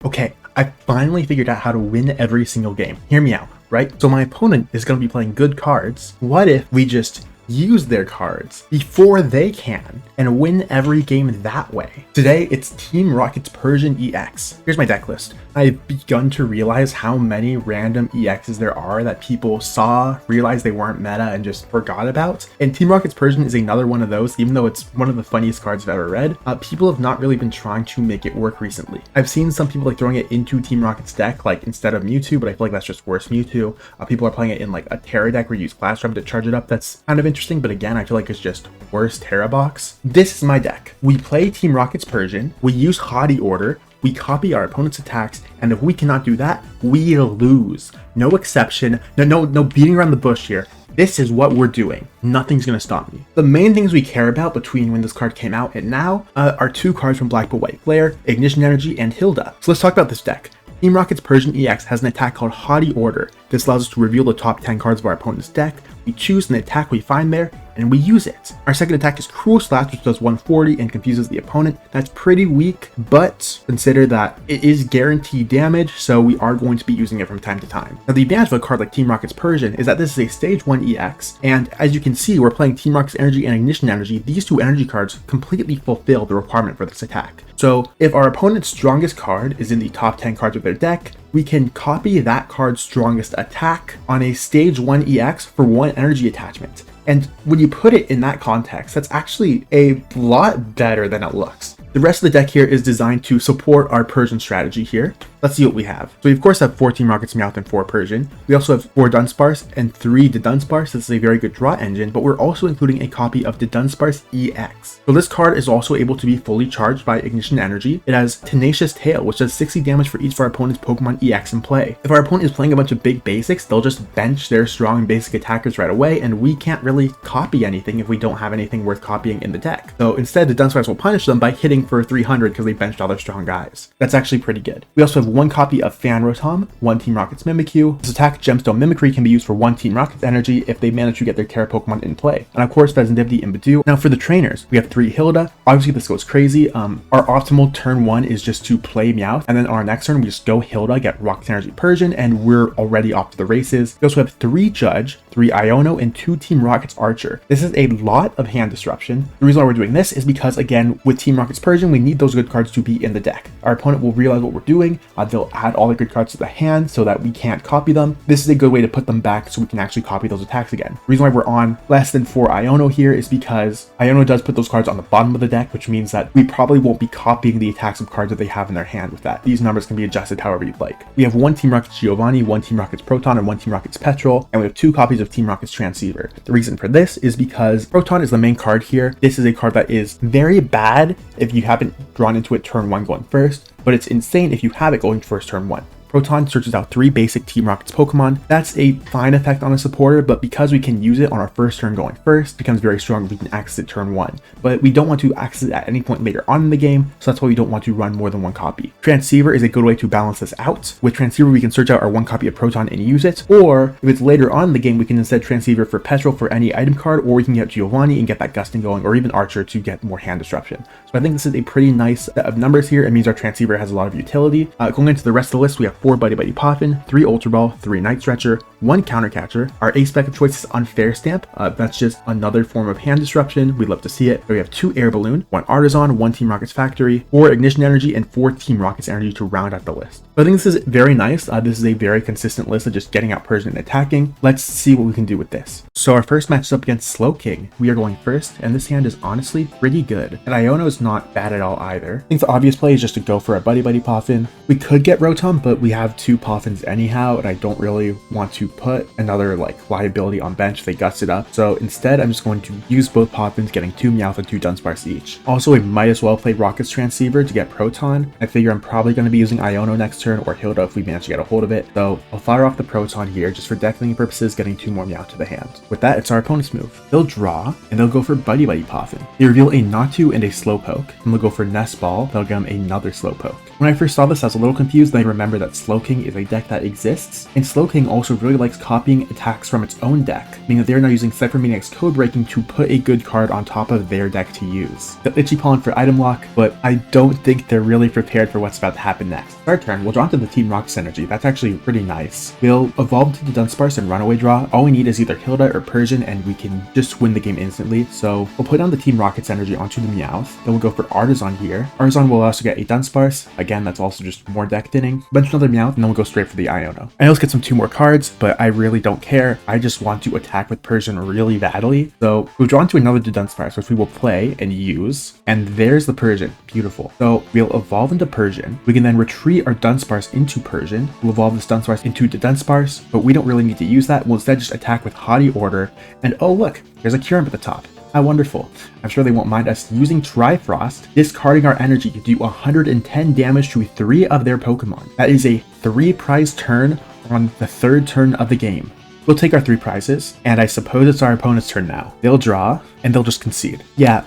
Okay, I finally figured out how to win every single game. Hear me out, right? So my opponent is going to be playing good cards. What if we just use their cards before they can and win every game that way? Today, it's Team Rocket's Persian EX. Here's my deck list. I've begun to realize how many random EXs there are that people saw, realized they weren't meta, and just forgot about. And Team Rocket's Persian is another one of those, even though it's one of the funniest cards I've ever read. People have not really been trying to make it work recently. I've seen some people like throwing it into Team Rocket's deck, like instead of Mewtwo, but I feel like that's just worse Mewtwo. People are playing it in like a Terra deck where you use Glass Drum to charge it up. That's kind of interesting, but again, I feel like it's just worse Terra box. This is my deck. We play Team Rocket's Persian, we use Haughty Order, we copy our opponent's attacks, and if we cannot do that, we lose. No exception, no beating around the bush here. This is what we're doing. Nothing's gonna stop me. The main things we care about between when this card came out and now are two cards from Black but White Flare, Ignition Energy, and Hilda. So let's talk about this deck. Team Rocket's Persian EX has an attack called Haughty Order. This allows us to reveal the top 10 cards of our opponent's deck. We choose an attack we find there, and we use it. Our second attack is Cruel Slash, which does 140 and confuses the opponent. That's pretty weak, but consider that it is guaranteed damage, so we are going to be using it from time to time. Now, the advantage of a card like Team Rocket's Persian is that this is a Stage 1 EX, and as you can see, we're playing Team Rocket's Energy and Ignition Energy. These two energy cards completely fulfill the requirement for this attack. So if our opponent's strongest card is in the top 10 cards of their deck, we can copy that card's strongest attack on a Stage 1 EX for 1 energy attachment. And when you put it in that context, that's actually a lot better than it looks. The rest of the deck here is designed to support our Persian strategy here. Let's see what we have. So we of course have 4 Team Rocket's Meowth and 4 Persian. We also have 4 Dunsparce and 3 Dunsparce. This is a very good draw engine, but we're also including a copy of Dunsparce EX. So this card is also able to be fully charged by Ignition Energy. It has Tenacious Tail, which does 60 damage for each of our opponent's Pokemon EX in play. If our opponent is playing a bunch of big basics, they'll just bench their strong basic attackers right away, and we can't really copy anything if we don't have anything worth copying in the deck. So instead, the Dunsparce will punish them by hitting for 300 because they benched all their strong guys. That's actually pretty good. We also have 1 copy of Fan Rotom, 1 Team Rocket's Mimikyu. This attack, Gemstone Mimicry, can be used for 1 Team Rocket's energy if they manage to get their Terra Pokemon in play. And of course, Vesindivity and Badoo. Now for the trainers, we have 3 Hilda. Obviously, this goes crazy. Our optimal turn 1 is just to play Meowth, and then on our next turn, we just go Hilda, get Rocket's Energy Persian, and we're already off to the races. We also have 3 Judge, 3 Iono, and 2 Team Rocket's Archer. This is a lot of hand disruption. The reason why we're doing this is because, again, with Team Rocket's Persian, we need those good cards to be in the deck. Our opponent will realize what we're doing. They'll add all the good cards to the hand so that we can't copy them. This is a good way to put them back so we can actually copy those attacks again. The reason why we're on less than 4 Iono here is because Iono does put those cards on the bottom of the deck, which means that we probably won't be copying the attacks of cards that they have in their hand with that. These numbers can be adjusted however you'd like. We have 1 Team Rocket's Giovanni, 1 Team Rocket's Proton, and 1 Team Rocket's Petrol, and we have 2 copies of Team Rocket's Transceiver. The reason for this is because Proton is the main card here. This is a card that is very bad if you haven't drawn into it turn 1 going first, but it's insane if you have it going first turn 1. Proton searches out 3 basic Team Rocket's Pokemon. That's a fine effect on a supporter, but because we can use it on our first turn going first, it becomes very strong. We can access it turn 1. But we don't want to access it at any point later on in the game, so that's why we don't want to run more than 1 copy. Transceiver is a good way to balance this out. With Transceiver, we can search out our 1 copy of Proton and use it, or if it's later on in the game, we can instead Transceiver for Petrol for any item card, or we can get Giovanni and get that Gusting going, or even Archer to get more hand disruption. So I think this is a pretty nice set of numbers here. It means our Transceiver has a lot of utility. Going into the rest of the list, we have 4 Buddy Buddy Poffin, 3 Ultra Ball, 3 Night Stretcher, 1 Counter Catcher. Our ace spec of choice is Unfair Stamp. That's just another form of hand disruption. We'd love to see it. So we have 2 Air Balloon, 1 Artisan, 1 Team Rocket's Factory, 4 Ignition Energy, and 4 Team Rocket's Energy to round out the list. So I think this is very nice. This is a very consistent list of just getting out Persian and attacking. Let's see what we can do with this. So our first match is up against Slowking. We are going first, and this hand is honestly pretty good. And Iono is not bad at all either. I think the obvious play is just to go for a Buddy Buddy Poffin. We could get Rotom, but we have 2 Poffins anyhow, and I don't really want to put another liability on bench if they gust it up. So instead, I'm just going to use both Poffins, getting 2 Meowth and 2 Dunsparce each. Also, we might as well play Rocket's Transceiver to get Proton. I figure I'm probably going to be using Iono next turn, or Hilda if we manage to get a hold of it. So I'll fire off the Proton here just for deck cleaning purposes, getting 2 more Meowth to the hand. With that, it's our opponent's move. They'll draw, and they'll go for Buddy Buddy Poffin. They reveal a Natu and a Slowpoke, and they'll go for Nest Ball. They'll give them another Slowpoke. When I first saw this, I was a little confused, then I remembered that Slowking is a deck that exists, and Slowking also really likes copying attacks from its own deck, meaning that they're now using Cypher Maniac's Code Breaking to put a good card on top of their deck to use. The Itchy Pollen for item lock, but I don't think they're really prepared for what's about to happen next. Our turn, we'll draw into the Team Rock's energy. That's actually pretty nice. We'll evolve into the Dunsparce and Runaway draw. All we need is either Hilda or Persian, and we can just win the game instantly. So we'll put down the Team Rocket's energy onto the Meowth. Then we'll go for Artisan here. Artisan will also get a Dunsparce. Again, that's also just more deck thinning. Bench another Meowth, and then we'll go straight for the Iono. I know let's get some 2 more cards, but I really don't care. I just want to attack with Persian really badly. So we'll draw into another Dunsparce, which we will play and use. And there's the Persian. Beautiful. So we'll evolve into Persian. We can then retreat our Dunsparce into Persian. We'll evolve this Dunsparce into the Dunsparce, but we don't really need to use that. We'll instead just attack with Haughty Order. And oh look, there's a Curump at the top. How wonderful. I'm sure they won't mind us using Trifrost, discarding our energy to do 110 damage to 3 of their Pokemon. That is a 3 prize turn on the 3rd turn of the game. We'll take our 3 prizes, and I suppose it's our opponent's turn now. They'll draw, and they'll just concede. Yeah.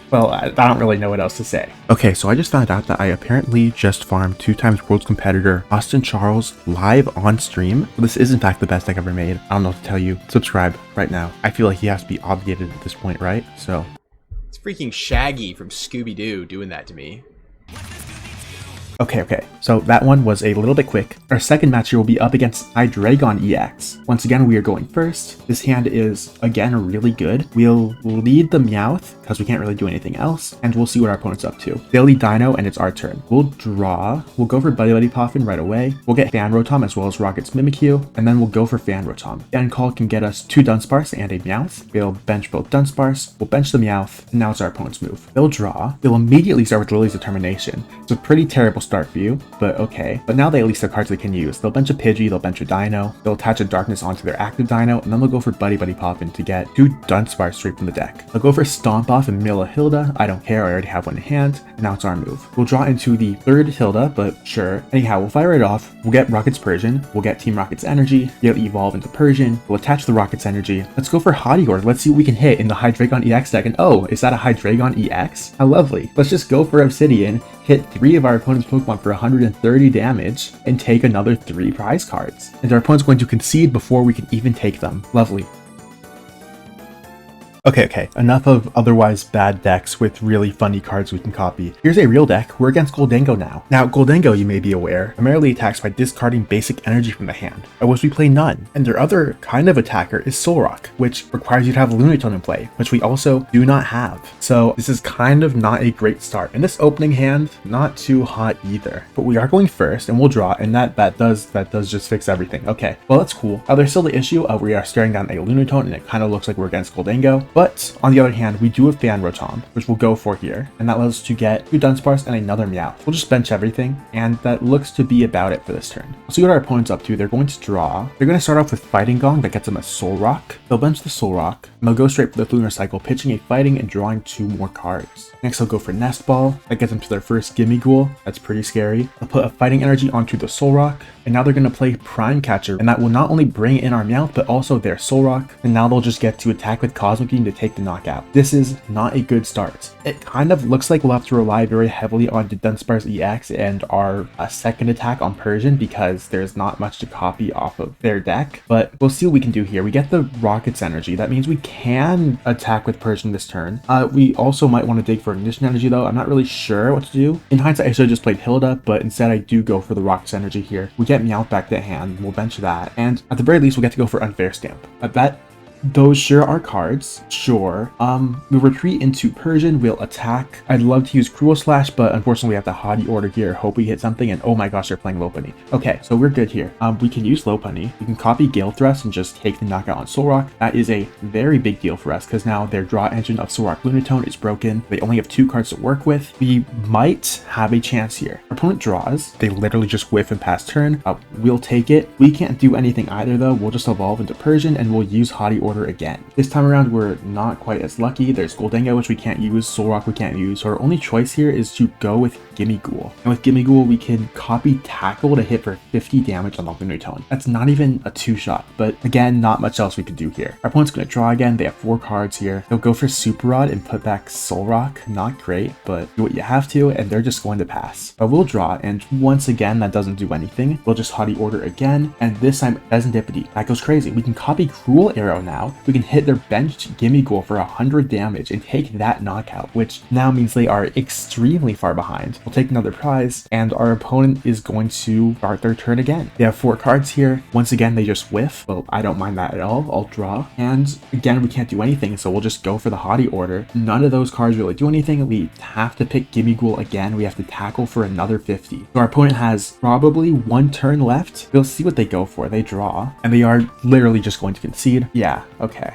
Well, I don't really know what else to say. Okay, so I just found out that I apparently just farmed 2 times World's competitor Austin Charles live on stream. This is in fact the best deck I've ever made. I don't know what to tell you. Subscribe right now. I feel like he has to be obligated at this point, right? So. It's freaking Shaggy from Scooby-Doo doing that to me. Okay, so that one was a little bit quick. Our second match here will be up against Hydreigon EX. Once again, we are going first. This hand is, again, really good. We'll lead the Meowth, because we can't really do anything else, and we'll see what our opponent's up to. They'll lead Dino, and it's our turn. We'll draw. We'll go for Buddy Buddy Poffin right away. We'll get Fan Rotom as well as Rocket's Mimikyu, and then we'll go for Fan Rotom. Fan Call can get us 2 Dunsparce and a Meowth. We'll bench both Dunsparce. We'll bench the Meowth, and now it's our opponent's move. They'll draw. They'll immediately start with Lily's Determination. It's a pretty terrible start for you, but okay. But now they at least have cards they can use. They'll bench a Pidgey, they'll bench a Dino, they'll attach a Darkness onto their active Dino, and then they'll go for Buddy Buddy Poffin to get 2 Dunsparce straight from the deck. They'll go for Stomp Off and mill a Hilda. I don't care, I already have one in hand, and now it's our move. We'll draw into the 3rd Hilda, but sure. Anyhow, we'll fire it off. We'll get Rocket's Persian, we'll get Team Rocket's energy, they'll evolve into Persian, we'll attach the Rocket's energy. Let's go for Haughty Order. Let's see what we can hit in the Hydreigon EX deck, and oh, is that a Hydreigon EX? How lovely. Let's just go for Obsidian, hit 3 of our opponent's Pokemon for 130 damage, and take another 3 prize cards. And our opponent's going to concede before we can even take them. Lovely. Okay, enough of otherwise bad decks with really funny cards we can copy. Here's a real deck. We're against Gholdengo now. Now, Gholdengo, you may be aware, primarily attacks by discarding basic energy from the hand, of which we play none. And their other kind of attacker is Solrock, which requires you to have Lunatone in play, which we also do not have. So this is kind of not a great start. And this opening hand, not too hot either. But we are going first, and we'll draw, and that does just fix everything. Okay, well that's cool. There's still the issue of we are staring down a Lunatone, and it kind of looks like we're against Gholdengo. But on the other hand, we do have Fan Rotom, which we'll go for here, and that allows us to get 2 Dunsparce and another Meowth. We'll just bench everything, and that looks to be about it for this turn. We'll see what our opponent's up to. They're going to draw. They're going to start off with Fighting Gong that gets them a Solrock. They'll bench the Solrock, and they'll go straight for the Lunar Cycle, pitching a Fighting and drawing 2 more cards. Next, they'll go for Nest Ball. That gets them to their first Gimme Ghoul. That's pretty scary. They'll put a Fighting Energy onto the Solrock, and now they're going to play Prime Catcher, and that will not only bring in our Meowth, but also their Solrock, and now they'll just get to attack with Cosmic Beam to take the knockout. This is not a good start. It kind of looks like we'll have to rely very heavily on the Dunsparce EX and our second attack on Persian, because there's not much to copy off of their deck, but we'll see what we can do here. We get the Rocket's energy. That means we can attack with Persian this turn. We also might want to dig for Ignition energy though. I'm not really sure what to do. In hindsight, I should have just played Hilda, but instead I do go for the Rocket's energy here. We get Meowth back to hand, we'll bench that, and at the very least we'll get to go for Unfair Stamp. I bet those sure are cards. Sure. We'll retreat into Persian. We'll attack. I'd love to use Cruel Slash, but unfortunately we have the Haughty Order here. Hope we hit something, and oh my gosh, they're playing Lopunny. Okay, so we're good here. We can use Lopunny. We can copy Gale Thrust and just take the knockout on Solrock. That is a very big deal for us, because now their draw engine of Solrock Lunatone is broken. They only have 2 cards to work with. We might have a chance here. Our opponent draws. They literally just whiff and pass turn. We'll take it. We can't do anything either though. We'll just evolve into Persian, and we'll use Haughty Order Order again. This time around, we're not quite as lucky. There's Gholdengo, which we can't use, Soul Rock we can't use, so our only choice here is to go with Gimmighoul. And with Gimmighoul, we can copy Tackle to hit for 50 damage on the Miraidon. That's not even a 2-shot, but again, not much else we could do here. Our opponent's going to draw again. They have 4 cards here. They'll go for Super Rod and put back Soul Rock. Not great, but do what you have to, and they're just going to pass. But we'll draw, and once again, that doesn't do anything. We'll just Haughty Order again, and this time, Serendipity. That goes crazy. We can copy Cruel Arrow now. We can hit their benched Gimmighoul for 100 damage and take that knockout, which now means they are extremely far behind. We'll take another prize, and our opponent is going to start their turn again. They have 4 cards here. Once again, they just whiff. Well, I don't mind that at all. I'll draw. And again, we can't do anything, so we'll just go for the Haughty Order. None of those cards really do anything. We have to pick Gimmighoul again. We have to tackle for another 50. So our opponent has probably 1 turn left. We'll see what they go for. They draw, and they are literally just going to concede. Yeah, okay.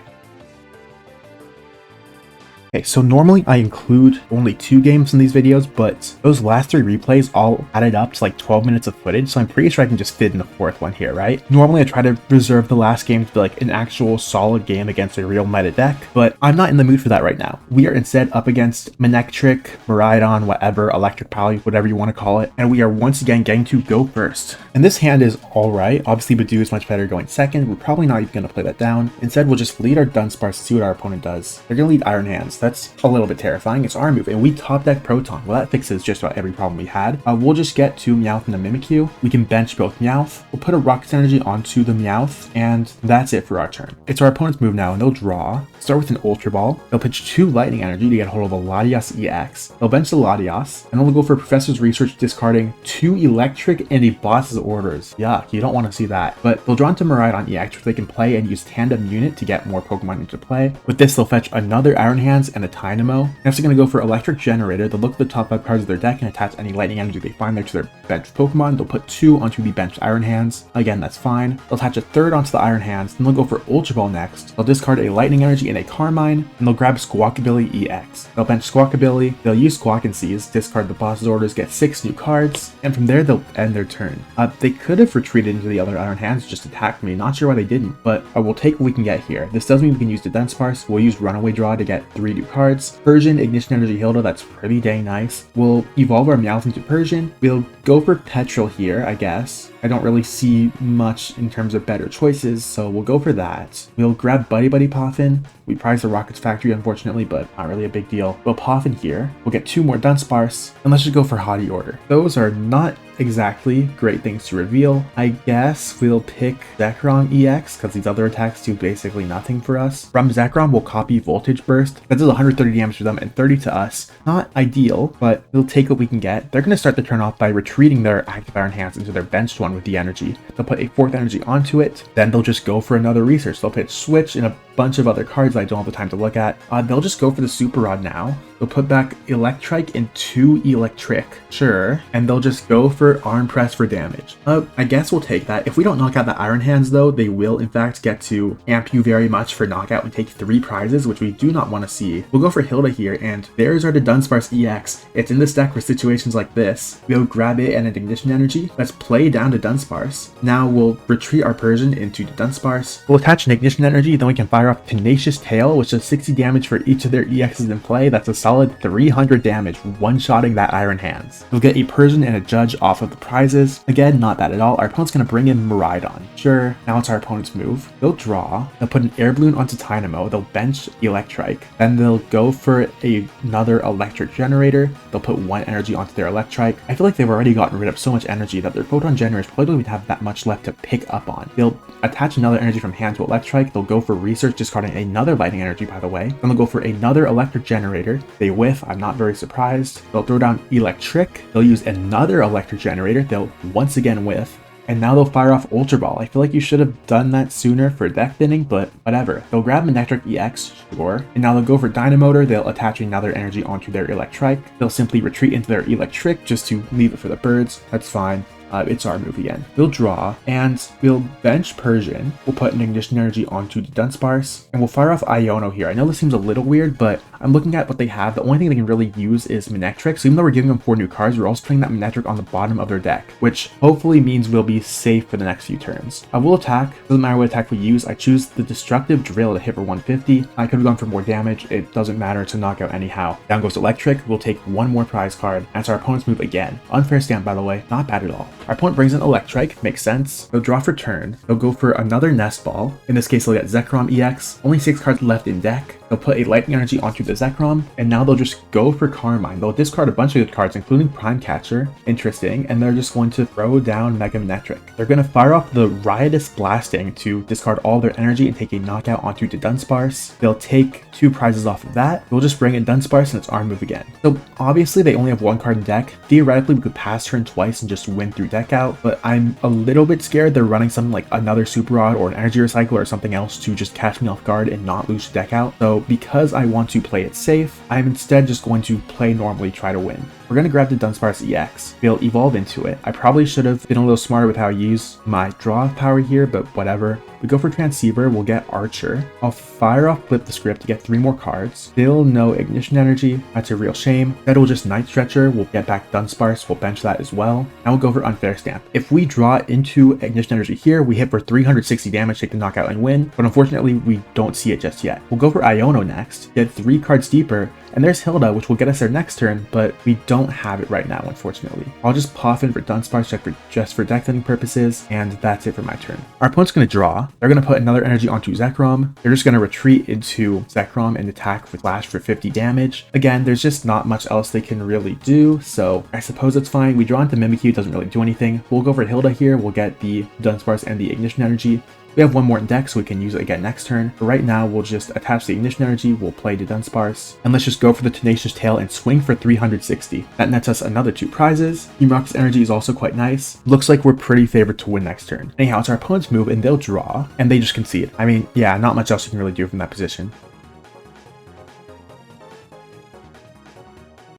Okay, so normally I include only 2 games in these videos, but those last 3 replays all added up to like 12 minutes of footage, so I'm pretty sure I can just fit in the 4th one here, right? Normally I try to reserve the last game to be like an actual solid game against a real meta deck, but I'm not in the mood for that right now. We are instead up against Manectric, Miraidon, whatever, Electric Pally, whatever you want to call it, and we are once again getting to go first. And this hand is alright. Obviously Badu is much better going second. We're probably not even going to play that down. Instead, we'll just lead our Dunsparce to see what our opponent does. They're going to lead Iron Hands. That's a little bit terrifying. It's our move, and we top deck Proton. Well, that fixes just about every problem we had. We'll just get 2 Meowth and a Mimikyu. We can bench both Meowth. We'll put a Rocket Energy onto the Meowth, and that's it for our turn. It's our opponent's move now, and they'll draw. Start with an Ultra Ball. They'll pitch 2 Lightning Energy to get a hold of a Latias EX. They'll bench the Latias, and then they'll go for Professor's Research, discarding 2 Electric and a Boss's Orders. Yuck, you don't want to see that. But they'll draw into Miraidon EX, which they can play and use Tandem Unit to get more Pokemon into play. With this, they'll fetch another Iron Hands and a Tynamo. Next, they're going to go for Electric Generator. They'll look at the top 5 cards of their deck and attach any Lightning Energy they find there to their benched Pokemon. They'll put 2 onto the benched Iron Hands. Again, that's fine. They'll attach a 3rd onto the Iron Hands. Then they'll go for Ultra Ball next. They'll discard a Lightning Energy and a Carmine, and they'll grab Squawkabilly EX. They'll bench Squawkabilly. They'll use Squawk and Seize, discard the Boss's Orders, get 6 new cards, and from there they'll end their turn. They could have retreated into the other Iron Hands, just attacked me. Not sure why they didn't, but we'll take what we can get here. This does mean we can use the Dunsparce. We'll use Runaway Draw to get 3 new cards. Persian, Ignition Energy, Hilda, that's pretty dang nice. We'll evolve our Meowth into Persian. We'll go for Petrel here, I guess. I don't really see much in terms of better choices, so we'll go for that. We'll grab Buddy Buddy Poffin. We prize the Rocket's Factory, unfortunately, but not really a big deal. We'll Poffin here. We'll get 2 more Dunsparce, and let's just go for Haughty Order. Those are not exactly great things to reveal. I guess we'll pick Zekrom EX, because these other attacks do basically nothing for us. From Zekrom, we'll copy Voltage Burst. That does 130 damage to them and 30 to us. Not ideal, but we'll take what we can get. They're going to start the turn off by retreating their active Iron Hands into their benched one with the energy. They'll put a 4th energy onto it. Then they'll just go for another research. They'll pitch Switch and a bunch of other cards I don't have the time to look at. They'll just go for the Super Rod now. They'll put back Electrike and 2 Electric, sure, and they'll just go for Arm Press for damage. I guess we'll take that. If we don't knock out the Iron Hands though, they will in fact get to amp you very much for knockout and take 3 prizes, which we do not want to see. We'll go for Hilda here, and there's our Dunsparce EX. It's in this deck for situations like this. We'll grab it and an Ignition Energy. Let's play down to Dunsparce. Now we'll retreat our Persian into the Dunsparce. We'll attach an Ignition Energy, then we can fire off Tenacious Tail, which does 60 damage for each of their EXs in play. That's a solid 300 damage, one-shotting that Iron Hands. We'll get a Persian and a Judge off of the prizes. Again, not bad at all. Our opponent's going to bring in Miraidon. Sure, now it's our opponent's move. They'll draw. They'll put an Air Balloon onto Tynamo. They'll bench Electrike. Then they'll go for another Electric Generator. They'll put 1 energy onto their Electrike. I feel like they've already gotten rid of so much energy that their Photon Generators probably don't even have that much left to pick up on. They'll attach another energy from hand to Electrike. They'll go for Research, discarding another Lightning Energy, by the way. Then they'll go for another Electric Generator. They whiff. I'm not very surprised. They'll throw down Electric. They'll use another Electric Generator. They'll once again whiff. And now they'll fire off Ultra Ball. I feel like you should have done that sooner for deck thinning, but whatever. They'll grab Manectric EX, sure. And now they'll go for Dynamotor. They'll attach another energy onto their Electrike. They'll simply retreat into their Electric just to leave it for the birds. That's fine. it's our move again. We'll draw, and we'll bench Persian. We'll put an Ignition Energy onto the Dunsparce, and we'll fire off Iono here. I know this seems a little weird, but I'm looking at what they have. The only thing they can really use is Manectric, so even though we're giving them 4 new cards, we're also putting that Manectric on the bottom of their deck, which hopefully means we'll be safe for the next few turns. I will attack. Doesn't matter what attack we use. I choose the Destructive Drill to hit for 150. I could have gone for more damage. It doesn't matter. It's a knockout anyhow. Down goes Electric. We'll take 1 more prize card. That's our opponent's move again. Unfair stamp, by the way. Not bad at all. Our opponent brings in Electric. Makes sense. They'll draw for turn. They'll go for another Nest Ball. In this case, they'll get Zekrom EX. Only 6 cards left in deck. They'll put a Lightning Energy onto the Zekrom, and now they'll just go for Carmine. They'll discard a bunch of good cards, including Prime Catcher. Interesting. And they're just going to throw down Mega Manectric. They're going to fire off the Riotous Blasting to discard all their energy and take a knockout onto the Dunsparce. They'll take 2 prizes off of that. We'll just bring in Dunsparce, and it's our move again. So obviously they only have 1 card in deck. Theoretically, we could pass turn twice and just win through deck out, but I'm a little bit scared they're running something like another Super Rod or an Energy Recycle or something else to just catch me off guard and not lose the deck out. So because I want to play it safe, I'm instead just going to play normally, try to win. We're going to grab the Dunsparce EX. We'll evolve into it. I probably should have been a little smarter with how I use my draw power here, but whatever. We go for Transceiver, we'll get Archer. I'll fire off Flip the Script to get 3 more cards. Still no Ignition Energy. That's a real shame. Then we'll just Night Stretcher. We'll get back Dunsparce. We'll bench that as well. And we'll go for Unfair Stamp. If we draw into Ignition Energy here, we hit for 360 damage, take the knockout and win. But unfortunately, we don't see it just yet. We'll go for Iono next. Get 3 cards deeper. And there's Hilda, which will get us our next turn, but we don't have it right now, unfortunately. I'll just pop in for Dunsparce just for deck thinning purposes, and that's it for my turn. Our opponent's going to draw. They're going to put another energy onto Zekrom. They're just going to retreat into Zekrom and attack with Flash for 50 damage. Again, there's just not much else they can really do, so I suppose it's fine. We draw into Mimikyu, doesn't really do anything. We'll go for Hilda here. We'll get the Dunsparce and the Ignition Energy. We have 1 more in deck, so we can use it again next turn. But right now, we'll just attach the Ignition Energy, we'll play the Dunsparce, and let's just go for the Tenacious Tail and swing for 360. That nets us another 2 prizes. Team Rocket's Energy is also quite nice. Looks like we're pretty favored to win next turn. Anyhow, it's our opponent's move, and they'll draw, and they just concede. I mean, yeah, not much else you can really do from that position.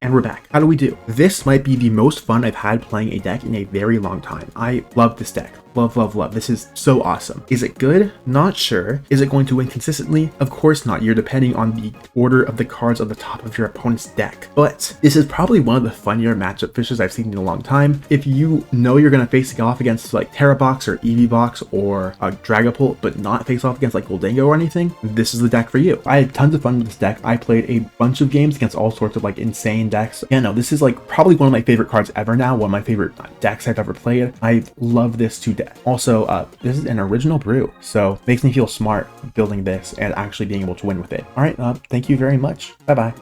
And we're back. How do we do? This might be the most fun I've had playing a deck in a very long time. I love this deck. Love, love, love. This is so awesome. Is it good? Not sure. Is it going to win consistently? Of course not. You're depending on the order of the cards on the top of your opponent's deck. But this is probably one of the funnier matchup fishes I've seen in a long time. If you know you're going to face off against like Terrabox or Eeveebox or a Dragapult, but not face off against like Gholdengo or anything, this is the deck for you. I had tons of fun with this deck. I played a bunch of games against all sorts of like insane decks. Yeah, no, this is like probably one of my favorite cards ever now. One of my favorite decks I've ever played. I love this to death. Also, this is an original brew, so makes me feel smart building this and actually being able to win with it. All right, thank you very much. Bye-bye.